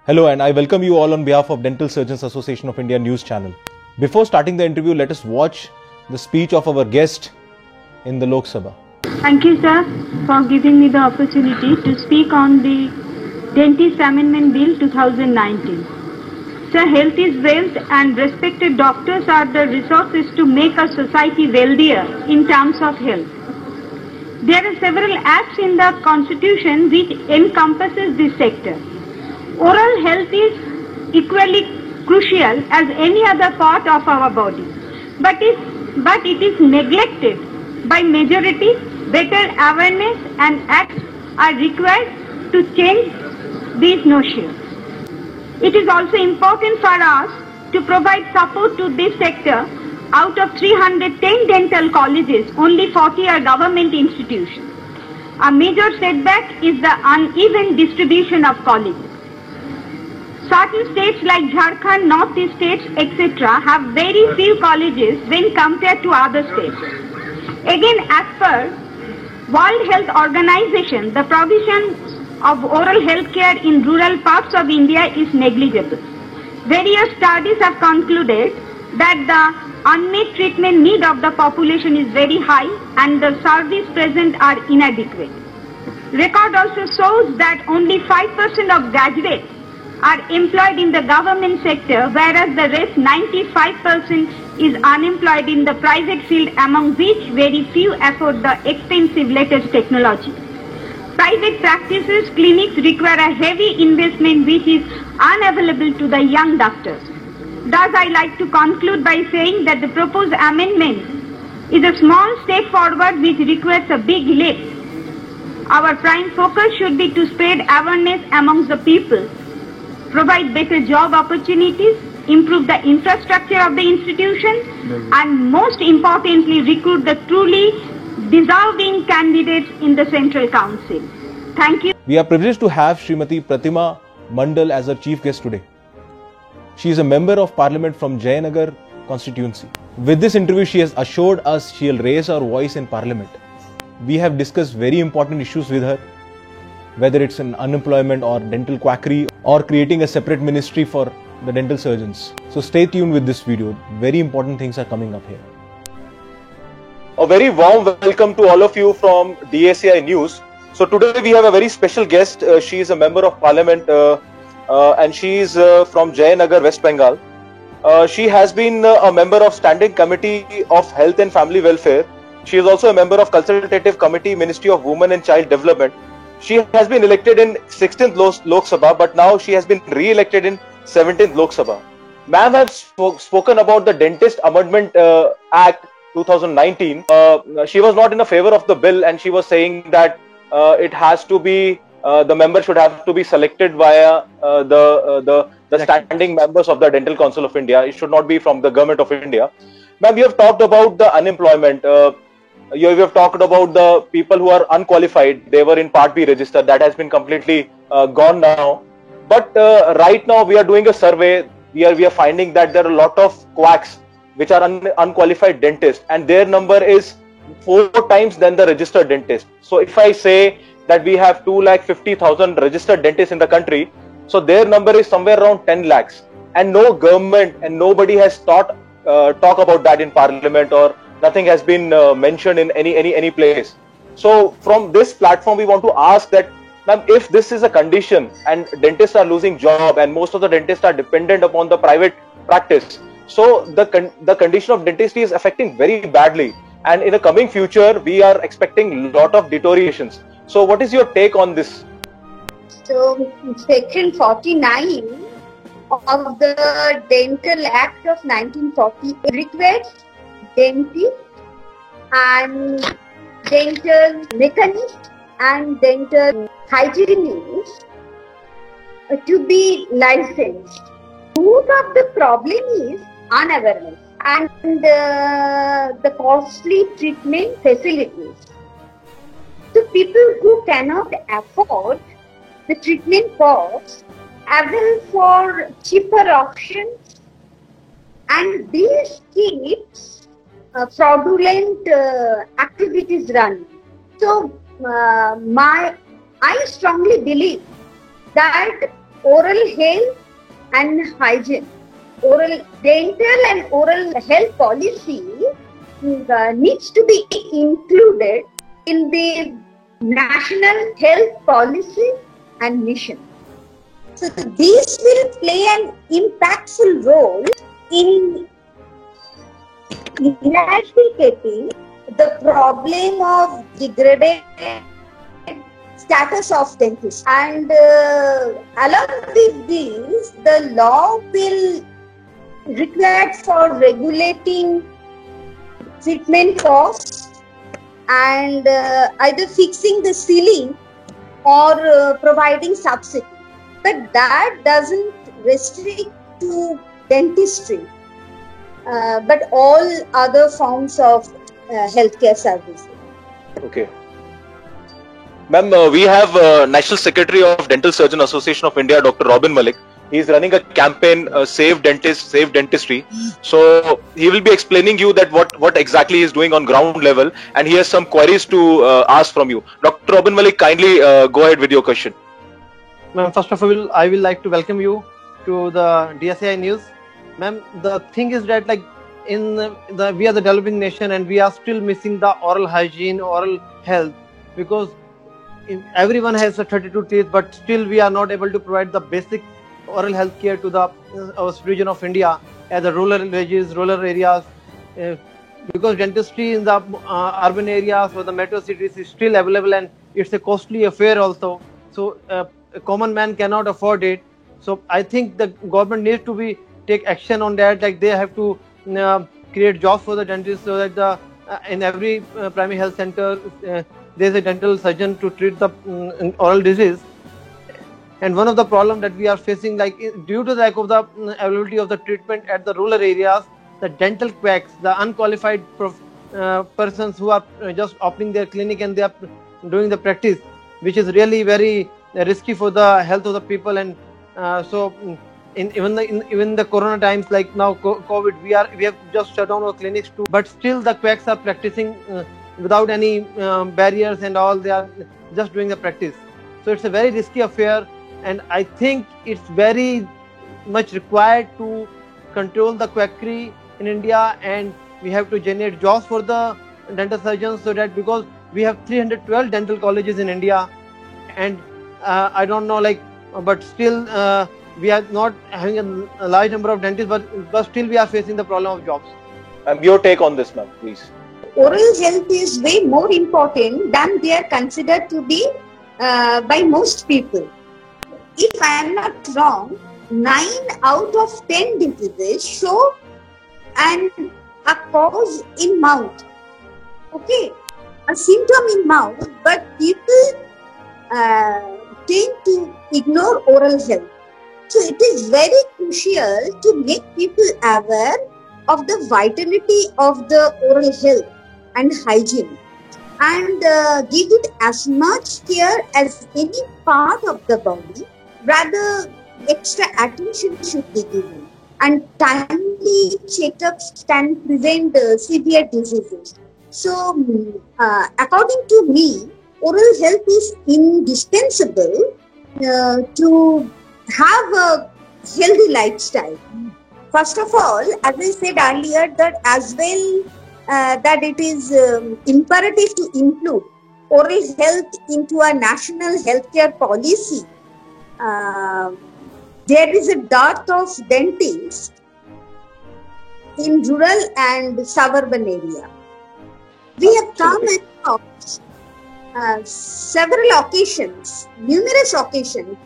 Hello and I welcome you all on behalf of Dental Surgeons Association of India News Channel. Before starting the interview, let us watch the speech of our guest in the Lok Sabha. Thank you, sir, for giving me the opportunity to speak on the Dentist Amendment Bill 2019. Sir, health is wealth and respected doctors are the resources to make a society wealthier in terms of health. There are several acts in the Constitution which encompasses this sector. Oral health is equally crucial as any other part of our body, but it is neglected by majority. Better awareness and acts are required to change these notions. It is also important for us to provide support to this sector. Out of 310 dental colleges, only 40 are government institutions. A major setback is the uneven distribution of colleges. Certain states like Jharkhand, Northeast states, etc. have very few colleges when compared to other states. Again, as per World Health Organization, the provision of oral health care in rural parts of India is negligible. Various studies have concluded that the unmet treatment need of the population is very high and the services present are inadequate. Record also shows that only 5% of graduates are employed in the government sector, whereas the rest 95% is unemployed in the private field, among which very few afford the expensive latest technology. Private practices, clinics require a heavy investment which is unavailable to the young doctors. Thus, I like to conclude by saying that the proposed amendment is a small step forward which requires a big leap. Our prime focus should be to spread awareness amongst the people, provide better job opportunities, improve the infrastructure of the institution, and most importantly, recruit the truly deserving candidates in the Central Council. Thank you. We are privileged to have Srimati Pratima Mandal as our chief guest today. She is a member of parliament from Jayanagar constituency. With this interview, she has assured us she will raise her voice in parliament. We have discussed very important issues with her, whether it's in unemployment or dental quackery or creating a separate ministry for the dental surgeons. So stay tuned with this video. Very important things are coming up here. A very warm welcome to all of you from DACI News. So today we have a very special guest. She is a member of parliament and she is from Jayanagar, West Bengal. She has been a member of Standing Committee of Health and Family Welfare. She is also a member of Consultative Committee, Ministry of Women and Child Development. She has been elected in 16th Lok Sabha, but now she has been re-elected in 17th Lok Sabha. Ma'am has spoken about the Dentist Amendment Act 2019. She was not in a favor of the bill, and she was saying that it has to be the member should have to be selected via the standing members of the Dental Council of India. It should not be from the Government of India. Ma'am, you have talked about the unemployment. You have talked about the people who are unqualified. They were in Part B register. That has been completely gone now. But right now we are doing a survey. We are finding that there are a lot of quacks which are unqualified dentists, and their number is 4 times than the registered dentist. So if I say that we have 250,000 registered dentists in the country, so their number is somewhere around 10 lakhs. And no government and nobody has talk about that in parliament, or nothing has been mentioned in any place. So from this platform we want to ask that, ma'am, if this is a condition and dentists are losing job and most of the dentists are dependent upon the private practice, so the condition of dentistry is affecting very badly, and in the coming future we are expecting lot of deteriorations. So what is your take on this? So section 49 of the Dental Act of 1940 requires dentists and dental mechanists and dental hygienists to be licensed. Root of the problem is unawareness and the costly treatment facilities. So people who cannot afford the treatment costs avail for cheaper options, and this keeps fraudulent activities running. So I strongly believe that oral health and hygiene. Oral dental and oral health policy needs to be included in the national health policy and mission. So these will play an impactful role in eradicating the problem of degraded status of dentists. And along with this, the law will require for regulating treatment costs and either fixing the ceiling or providing subsidy. But that doesn't restrict to dentistry, but all other forms of healthcare services. Okay. Ma'am, we have National Secretary of Dental Surgeon Association of India, Dr. Robin Malik. He is running a campaign, Save Dentists, Save Dentistry. So he will be explaining you that what exactly he is doing on ground level, and he has some queries to ask from you. Dr. Robin Malik, kindly go ahead with your question. Ma'am, first of all, I will like to welcome you to the DSAI news. Ma'am, the thing is that like we are the developing nation and we are still missing the oral hygiene, oral health, because everyone has 32 teeth, but still we are not able to provide the basic oral health care to the our region of India as the rural villages, rural areas, because dentistry in the urban areas or the metro cities is still available and it's a costly affair also. So a common man cannot afford it. So I think the government needs to take action on that. Like they have to create jobs for the dentists so that in every primary health center there is a dental surgeon to treat the oral disease. And one of the problems that we are facing, like due to the lack of the availability of the treatment at the rural areas, the dental quacks, the unqualified persons who are just opening their clinic and they are doing the practice, which is really very risky for the health of the people. And so even the corona times, like now COVID, we have just shut down our clinics too, but still the quacks are practicing without any barriers and all. They are just doing the practice. So it's a very risky affair, and I think it's very much required to control the quackery in India, and we have to generate jobs for the dental surgeons, so that because we have 312 dental colleges in India, and I don't know, like, but still we are not having a large number of dentists, but still we are facing the problem of jobs. Your take on this, ma'am, please. Oral health is way more important than they are considered to be by most people. If I am not wrong, 9 out of 10 diseases show a cause in mouth. Okay, a symptom in mouth, but people tend to ignore oral health. So it is very crucial to make people aware of the vitality of the oral health and hygiene, and give it as much care as any part of the body. Rather, extra attention should be given, and timely checkups can prevent severe diseases. So, according to me, oral health is indispensable to have a healthy lifestyle. First of all, as I said earlier, that as well that it is imperative to include oral health into a national healthcare policy. There is a dearth of dentists in rural and suburban area. We have come across several occasions, numerous occasions,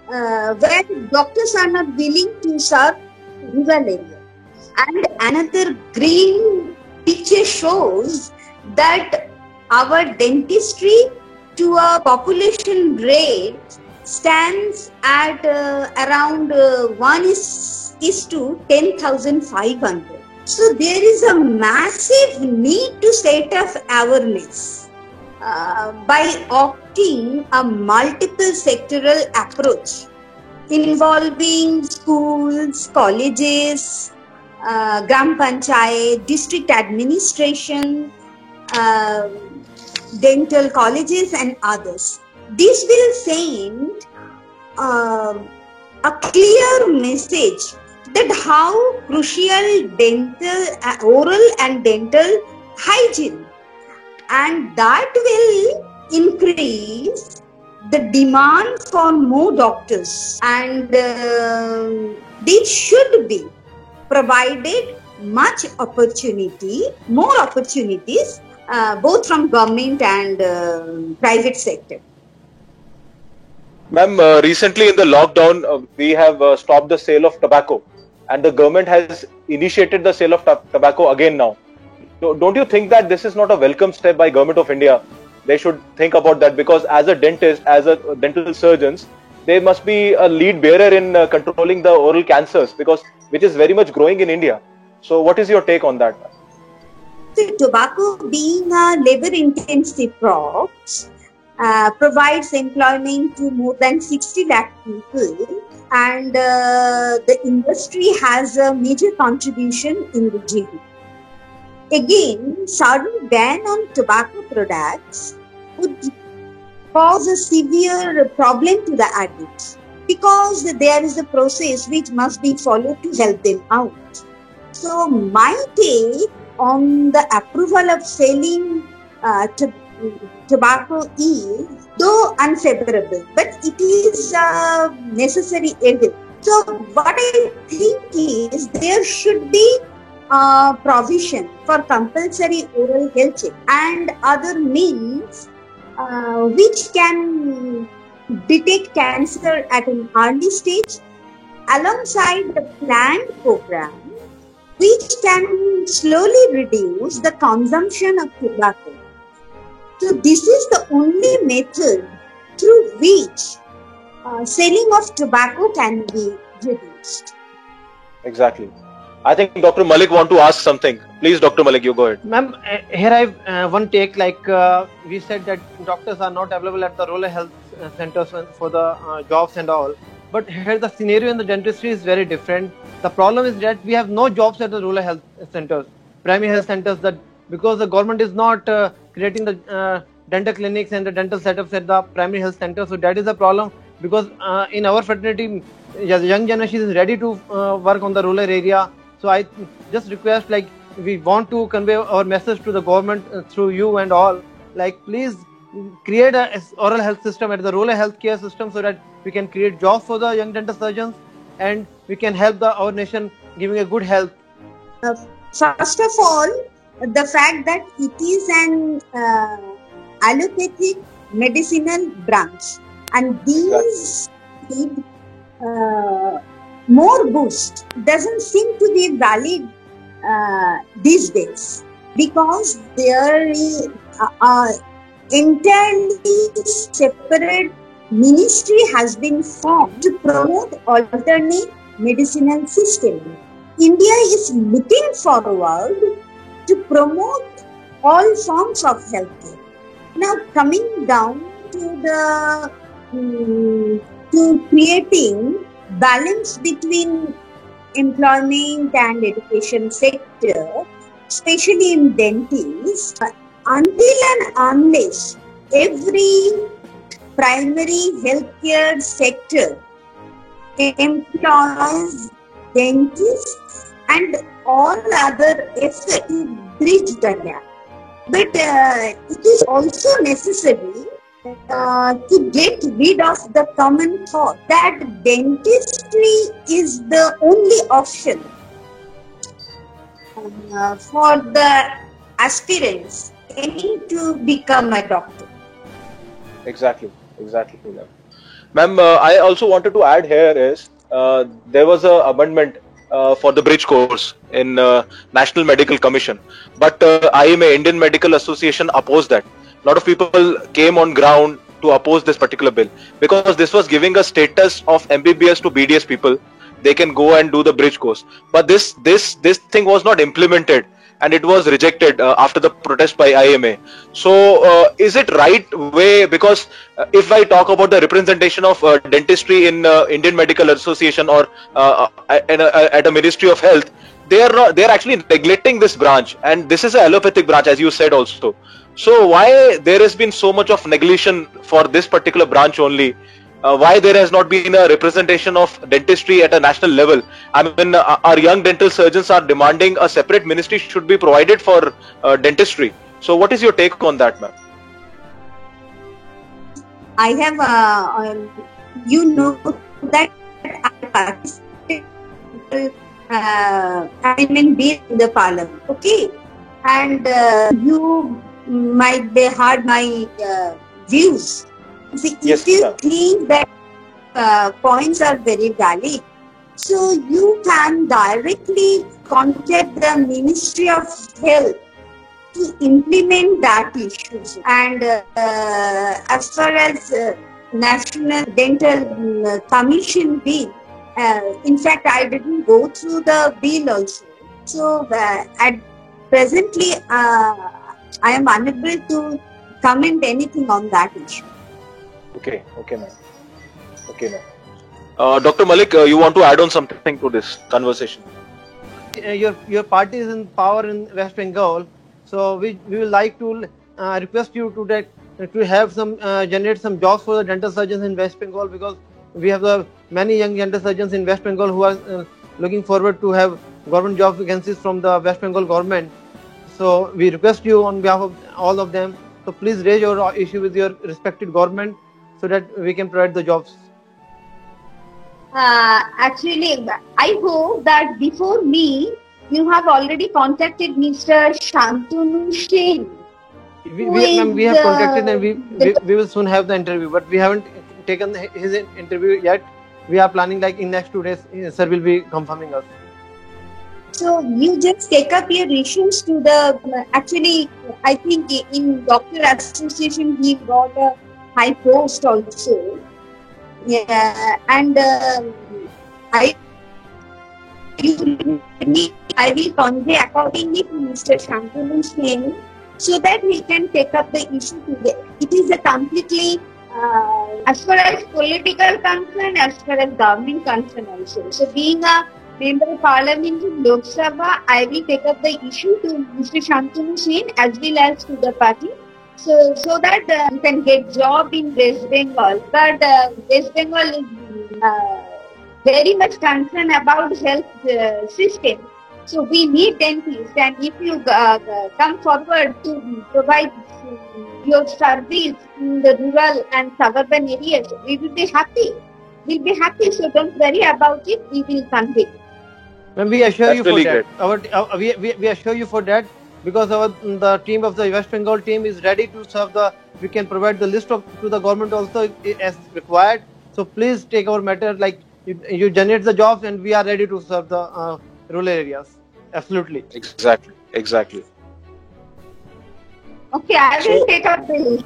where doctors are not willing to serve rural area. And another green picture shows that our dentistry to a population rate stands at around 1 is to 10,500. So there is a massive need to set up awareness by opting a multiple sectoral approach involving schools, colleges, Gram Panchayat, district administration, dental colleges and others. This will send a clear message that how crucial oral and dental hygiene, and that will increase the demand for more doctors, and this should be provided more opportunities, both from government and private sector. Ma'am, recently in the lockdown, we have stopped the sale of tobacco, and the government has initiated the sale of tobacco again now. So don't you think that this is not a welcome step by Government of India? They should think about that, because as a dentist, as a dental surgeons, they must be a lead bearer in controlling the oral cancers, which is very much growing in India. So what is your take on that? So, tobacco being a labor-intensive crop provides employment to more than 60 lakh people, and the industry has a major contribution in the GDP. Again, sudden ban on tobacco products would cause a severe problem to the addicts, because there is a process which must be followed to help them out. So my take on the approval of selling tobacco is, though unfavorable, but it is a necessary evil. So what I think is, there should be provision for compulsory oral health check and other means which can detect cancer at an early stage, alongside the planned program which can slowly reduce the consumption of tobacco. So this is the only method through which selling of tobacco can be reduced. Exactly. I think Dr. Malik want to ask something. Please, Dr. Malik, you go ahead. Ma'am, here I have one take. We said that doctors are not available at the rural health centers for the jobs and all. But here the scenario in the dentistry is very different. The problem is that we have no jobs at the rural health centers, primary health centers, that because the government is not creating the dental clinics and the dental setups at the primary health centers. So that is the problem, because in our fraternity, the young generation is ready to work on the rural area. So I just request, we want to convey our message to the government through you and all, please create a oral health system at the rural healthcare system, so that we can create jobs for the young dental surgeons and we can help our nation giving a good health. First of all, the fact that it is an allopathic medicinal branch, and these need more boost, doesn't seem to be valid these days, because there is entirely separate ministry has been formed to promote alternate medicinal system. India is looking forward to promote all forms of healthcare. Now, coming down to creating balance between employment and education sector, especially in dentists, until and unless every primary healthcare sector employs dentists and all other efforts to bridge the gap. But it is also necessary to get rid of the common thought that dentistry is the only option for the aspirants aiming to become a doctor. Exactly. Ma'am, I also wanted to add here is, there was an amendment for the bridge course in National Medical Commission, but IMA, Indian Medical Association, opposed that. A lot of people came on ground to oppose this particular bill, because this was giving a status of MBBS to BDS people. They can go and do the bridge course, but this thing was not implemented, and it was rejected after the protest by IMA. So is it right way? Because if I talk about the representation of dentistry in Indian Medical Association or at a Ministry of Health, they are actually neglecting this branch, and this is an allopathic branch, as you said also. So why there has been so much of neglection for this particular branch only? why there has not been a representation of dentistry at a national level. I mean, our young dental surgeons are demanding a separate ministry should be provided for dentistry. So, what is your take on that, ma'am? I have, you know that I participated amendment bill in the parliament, okay? And you might be heard my views. See, Yes, if you ma'am. think that points are very valid, so you can directly contact the Ministry of Health to implement that issues. And as far as National Dental Commission bill, in fact, I didn't go through the bill also. So at presently, I am unable to comment anything on that issue. Okay, ma'am. Okay, ma'am. Dr. Malik, you want to add on something to this conversation? Your party is in power in West Bengal, so we will like to request you to have some generate some jobs for the dental surgeons in West Bengal, because we have many young dental surgeons in West Bengal who are looking forward to have government job vacancies from the West Bengal government. So we request you on behalf of all of them, so please raise your issue with your respected government so that we can provide the jobs. Actually, I hope that before me, you have already contacted Mr. Shantanu Sen. We have contacted and we will soon have the interview, but we haven't taken his interview yet. We are planning like in next 2 days, sir will be confirming us. So you just take up your issues to the, actually, I think in Doctor Association, he got a high post also. Yeah, and I will convey accordingly to Mr. Shantanu Sen so that we can take up the issue today. It is a completely, as far as political concern, as far as government concern also. So being a member of parliament in Lok Sabha, I will take up the issue to Mr. Shantanu Sen as well as to the party. So that you can get job in West Bengal. But West Bengal is very much concerned about health system. So we need dentists, and if you come forward to provide your service in the rural and suburban areas, we will be happy. We'll be happy. So don't worry about it. We will convey. Ma'am, we assure That's you really for that. We assure you for that, because the team of the West Bengal team is ready to serve we can provide the list to the government also as required. So please take our matter, like you generate the jobs and we are ready to serve the rural areas. Absolutely. Exactly. Okay, I will take up the list.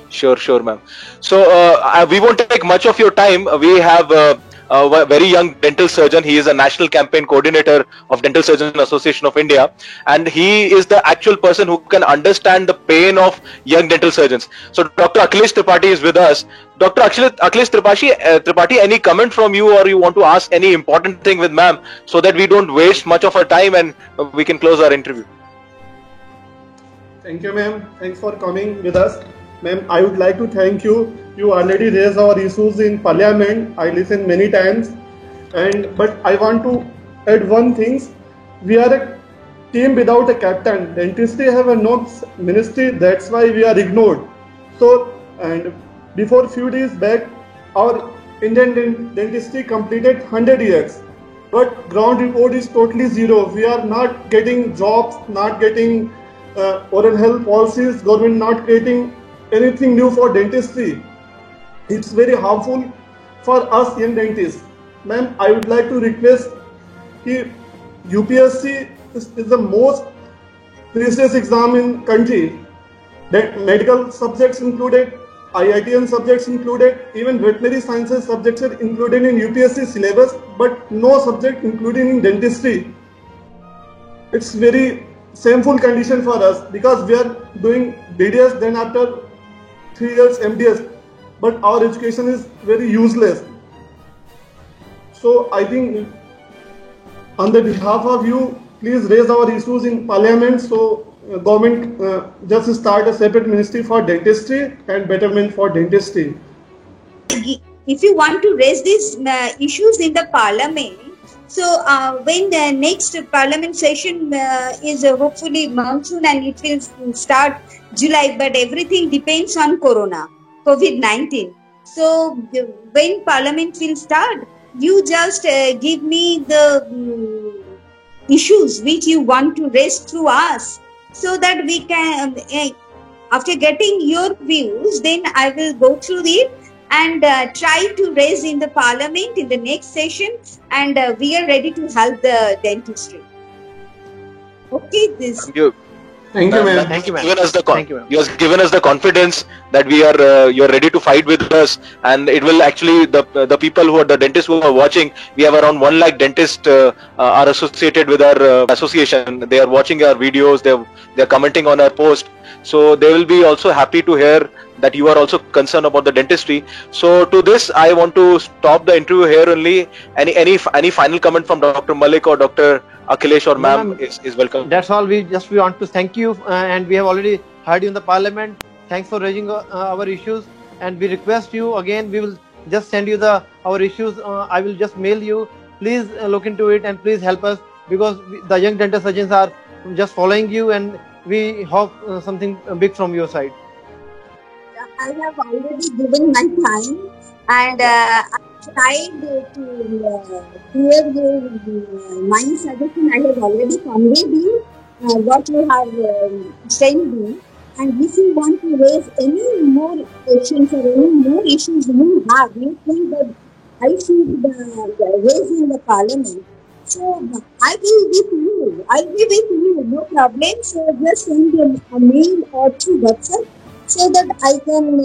Sure, ma'am. So we won't take much of your time. We have a very young dental surgeon. He is a national campaign coordinator of Dental Surgeons Association of India, and he is the actual person who can understand the pain of young dental surgeons. So Dr. Akhilesh Tripathi is with us. Dr. Akhilesh Tripathi, any comment from you, or you want to ask any important thing with ma'am, so that we don't waste much of our time and we can close our interview? Thank you, ma'am. Thanks for coming with us. Ma'am, I would like to thank you. You already raised our issues in Parliament. I listened many times. But I want to add one thing. We are a team without a captain. Dentistry have no ministry. That's why we are ignored. So, and before few days back, our Indian dentistry completed 100 years. But ground report is totally zero. We are not getting jobs, not getting oral health policies, government not creating anything new for dentistry. It's very harmful for us young dentists. Ma'am, I would like to request that UPSC is the most prestigious exam in country. That medical subjects included, IITN subjects included, even veterinary sciences subjects are included in UPSC syllabus, but no subject included in dentistry. It's very shameful condition for us, because we are doing DDS, then after 3 years MDS, but our education is very useless. So I think on the behalf of you, please raise our issues in Parliament so government just start a separate ministry for dentistry and betterment for dentistry. If you want to raise these issues in the parliament, so when the next parliament session is hopefully monsoon and it will start July, but everything depends on COVID-19. So when parliament will start, you just give me the issues which you want to raise through us, so that we can, after getting your views, then I will go through it and try to raise in the parliament in the next session, and we are ready to help the dentistry. Okay, this. Thank you. Thank you, ma'am. Thank you, ma'am. Thank you, you have given us the confidence that we are you're ready to fight with us, and it will actually the people who are the dentists who are watching. We have around 1 lakh dentists are associated with our association. They are watching our videos. They're commenting on our post. So they will be also happy to hear that you are also concerned about the dentistry. So to this, I want to stop the interview here only. Any final comment from Dr. Malik or Dr. Akhilesh or ma'am is welcome. That's all. We want to thank you, and we have already heard you in the parliament. Thanks for raising our issues, and we request you again. We will just send you our issues. I will just mail you. Please look into it and please help us, because the young dental surgeons are just following you, and we hope something big from your side. I have already given my time, and I tried to clear your mind suggestion. I have already conveyed you what you have sent me. And if you want to raise any more questions or any more issues you have, you think that I should raise in the parliament, so I will with you. I will be with you, no problem. So just send a mail or through WhatsApp, so that I can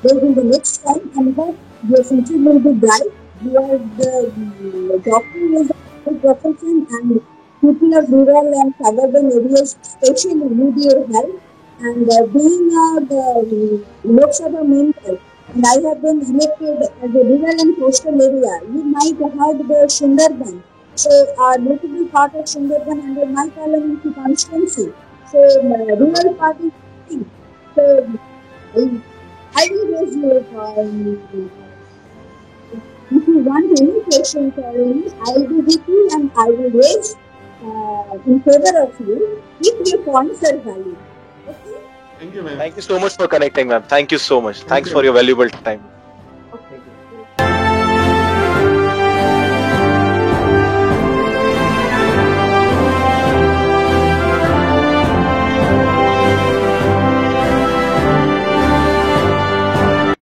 raise in the next time, and hope your future will be bright. You are the doctor is a profession, and people of rural and suburban areas especially need your help. And being the Lok Sabha member, and I have been elected as a rural and coastal area, you might have heard the Sundarban. So, a notable part of Sundarban under my parliamentary constituency. So, rural party. So, I will raise your if you want any questions or any, I will be with you, and I will raise in favor of you if your points are valid. Okay? Thank you, ma'am. Thank you so much for connecting, ma'am. Thank you so much. Thanks for your valuable time.